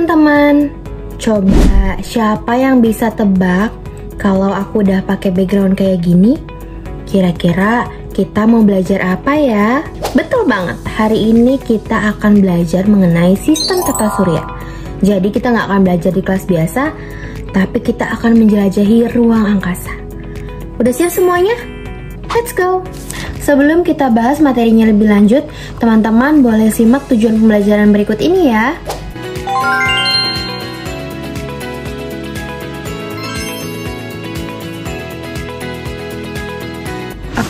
teman-teman, coba siapa yang bisa tebak kalau aku udah pakai background kayak gini? Kira-kira kita mau belajar apa ya? Betul banget, hari ini kita akan belajar mengenai sistem tata surya. Jadi kita nggak akan belajar di kelas biasa, tapi kita akan menjelajahi ruang angkasa. Udah siap semuanya? Let's go! Sebelum kita bahas materinya lebih lanjut, teman-teman boleh simak tujuan pembelajaran berikut ini ya.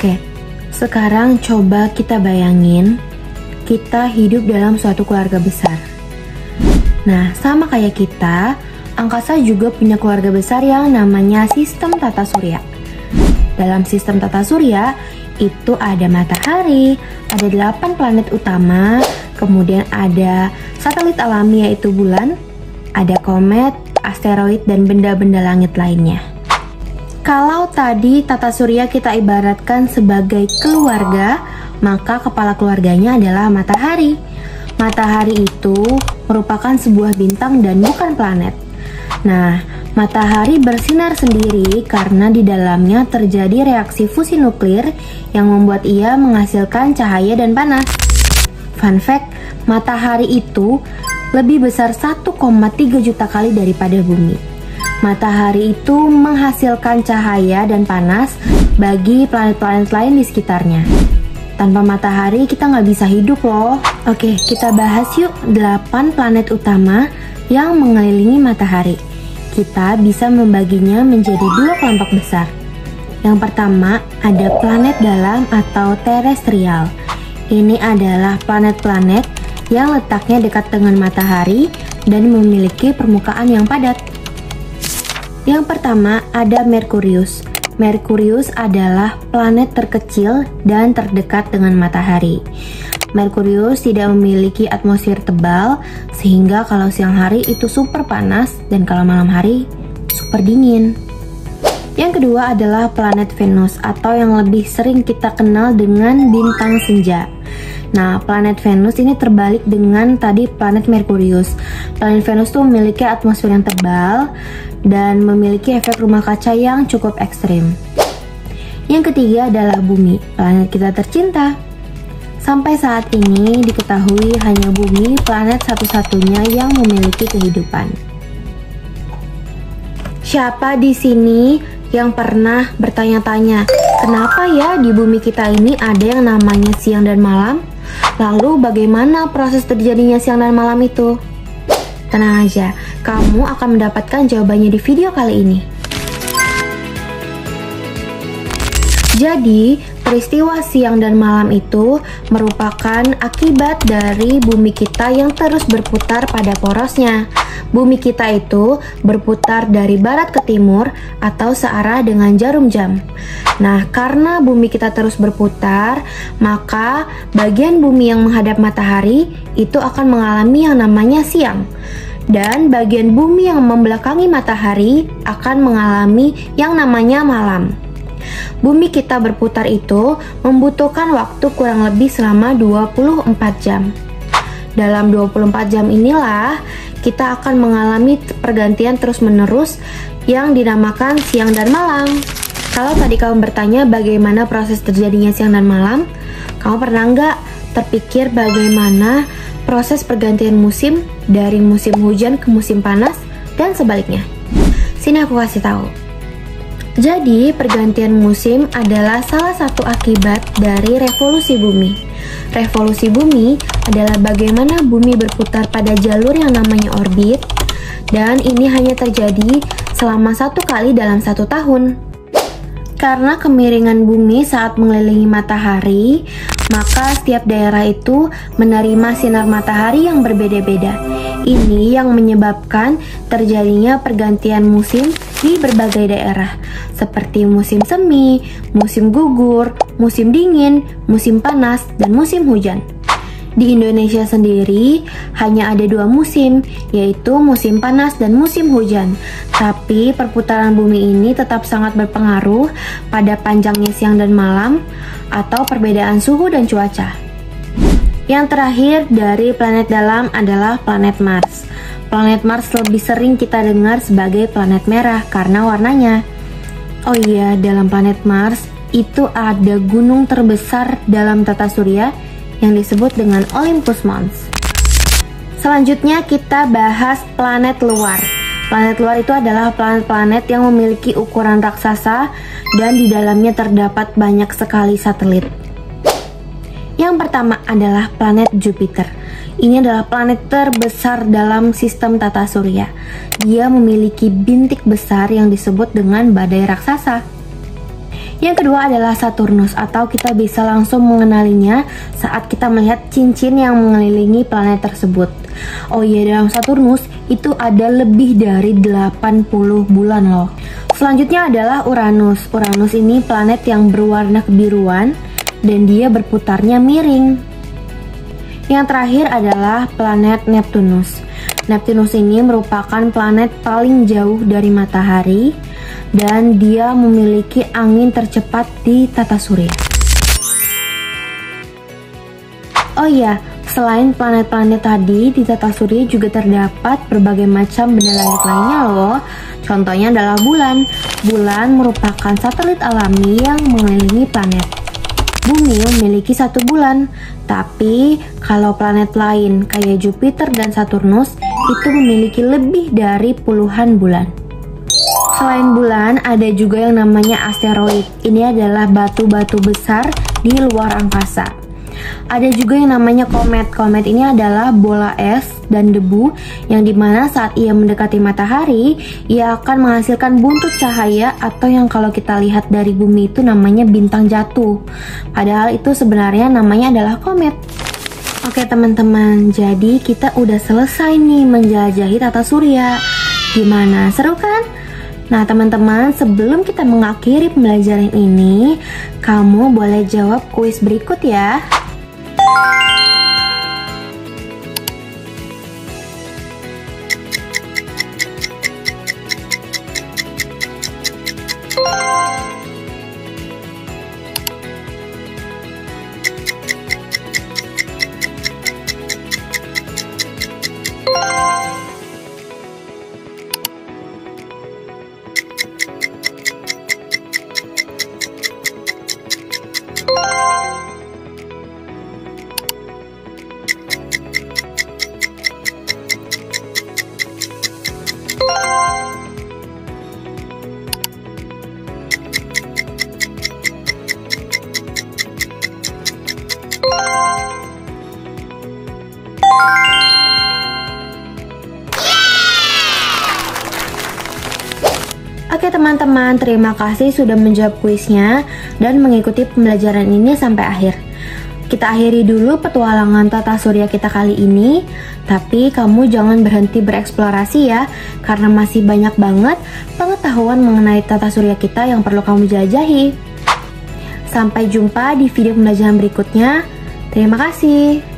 Oke, sekarang coba kita bayangin kita hidup dalam suatu keluarga besar. Nah, sama kayak kita, angkasa juga punya keluarga besar yang namanya sistem tata surya. Dalam sistem tata surya, itu ada matahari, ada 8 planet utama, kemudian ada satelit alami yaitu bulan, ada komet, asteroid, dan benda-benda langit lainnya. Kalau tadi tata surya kita ibaratkan sebagai keluarga, maka kepala keluarganya adalah matahari. Matahari itu merupakan sebuah bintang dan bukan planet. Nah, matahari bersinar sendiri karena di dalamnya terjadi reaksi fusi nuklir yang membuat ia menghasilkan cahaya dan panas. Fun fact, matahari itu lebih besar 1,3 juta kali daripada bumi. Matahari itu menghasilkan cahaya dan panas bagi planet-planet lain di sekitarnya. Tanpa matahari kita nggak bisa hidup loh. Oke, kita bahas yuk 8 planet utama yang mengelilingi matahari. Kita bisa membaginya menjadi 2 kelompok besar. Yang pertama ada planet dalam atau terestrial. Ini adalah planet-planet yang letaknya dekat dengan matahari dan memiliki permukaan yang padat. Yang pertama ada Merkurius. Merkurius adalah planet terkecil dan terdekat dengan matahari. Merkurius tidak memiliki atmosfer tebal, sehingga kalau siang hari itu super panas dan kalau malam hari super dingin. Yang kedua adalah planet Venus atau yang lebih sering kita kenal dengan bintang senja. Nah, planet Venus ini terbalik dengan tadi planet Merkurius. Planet Venus tuh memiliki atmosfer yang tebal dan memiliki efek rumah kaca yang cukup ekstrim. Yang ketiga adalah Bumi, planet kita tercinta. Sampai saat ini diketahui hanya Bumi planet satu-satunya yang memiliki kehidupan. Siapa di sini yang pernah bertanya-tanya, kenapa ya di bumi kita ini ada yang namanya siang dan malam? Lalu bagaimana proses terjadinya siang dan malam itu? Tenang aja, kamu akan mendapatkan jawabannya di video kali ini. Jadi, peristiwa siang dan malam itu merupakan akibat dari bumi kita yang terus berputar pada porosnya. Bumi kita itu berputar dari barat ke timur atau searah dengan jarum jam. Nah, karena bumi kita terus berputar, maka bagian bumi yang menghadap matahari itu akan mengalami yang namanya siang. Dan bagian bumi yang membelakangi matahari akan mengalami yang namanya malam. Bumi kita berputar itu membutuhkan waktu kurang lebih selama 24 jam. Dalam 24 jam inilah kita akan mengalami pergantian terus-menerus yang dinamakan siang dan malam. Kalau tadi kamu bertanya bagaimana proses terjadinya siang dan malam, kamu pernah nggak terpikir bagaimana proses pergantian musim dari musim hujan ke musim panas dan sebaliknya? Sini aku kasih tahu. Jadi, pergantian musim adalah salah satu akibat dari revolusi bumi. Revolusi bumi adalah bagaimana bumi berputar pada jalur yang namanya orbit, dan ini hanya terjadi selama 1 kali dalam 1 tahun. Karena kemiringan bumi saat mengelilingi matahari, maka setiap daerah itu menerima sinar matahari yang berbeda-beda. Ini yang menyebabkan terjadinya pergantian musim di berbagai daerah, seperti musim semi, musim gugur, musim dingin, musim panas, dan musim hujan. Di Indonesia sendiri hanya ada 2 musim, yaitu musim panas dan musim hujan. Tapi perputaran bumi ini tetap sangat berpengaruh pada panjangnya siang dan malam atau perbedaan suhu dan cuaca. Yang terakhir dari planet dalam adalah planet Mars. planet Mars lebih sering kita dengar sebagai planet merah karena warnanya. Oh iya, dalam planet Mars itu ada gunung terbesar dalam tata surya yang disebut dengan Olympus Mons. Selanjutnya kita bahas planet luar. Planet luar itu adalah planet-planet yang memiliki ukuran raksasa dan di dalamnya terdapat banyak sekali satelit. Yang pertama adalah planet Jupiter. Ini adalah planet terbesar dalam sistem tata surya. Dia memiliki bintik besar yang disebut dengan badai raksasa. Yang kedua adalah Saturnus, atau kita bisa langsung mengenalinya saat kita melihat cincin yang mengelilingi planet tersebut. Oh iya, dalam Saturnus itu ada lebih dari 80 bulan loh. Selanjutnya adalah Uranus. Uranus ini planet yang berwarna kebiruan dan dia berputarnya miring. Yang terakhir adalah planet Neptunus. Neptunus ini merupakan planet paling jauh dari matahari dan dia memiliki angin tercepat di tata surya. Oh iya, selain planet-planet tadi, di tata surya juga terdapat berbagai macam benda langit lainnya loh. Contohnya adalah bulan. Bulan merupakan satelit alami yang mengelilingi planet. Bumi memiliki satu bulan, tapi kalau planet lain kayak Jupiter dan Saturnus itu memiliki lebih dari puluhan bulan. Selain bulan, ada juga yang namanya asteroid. Ini adalah batu-batu besar di luar angkasa. Ada juga yang namanya komet. Komet ini adalah bola es dan debu yang dimana saat ia mendekati matahari, ia akan menghasilkan buntut cahaya atau yang kalau kita lihat dari bumi itu namanya bintang jatuh. Padahal itu sebenarnya namanya adalah komet. Oke teman-teman, jadi kita udah selesai nih menjelajahi tata surya. Gimana, seru kan? Nah teman-teman, sebelum kita mengakhiri pembelajaran ini, kamu boleh jawab kuis berikut ya. Oke teman-teman, terima kasih sudah menjawab kuisnya dan mengikuti pembelajaran ini sampai akhir. Kita akhiri dulu petualangan tata surya kita kali ini, tapi kamu jangan berhenti bereksplorasi ya, karena masih banyak banget pengetahuan mengenai tata surya kita yang perlu kamu jelajahi. Sampai jumpa di video pembelajaran berikutnya. Terima kasih.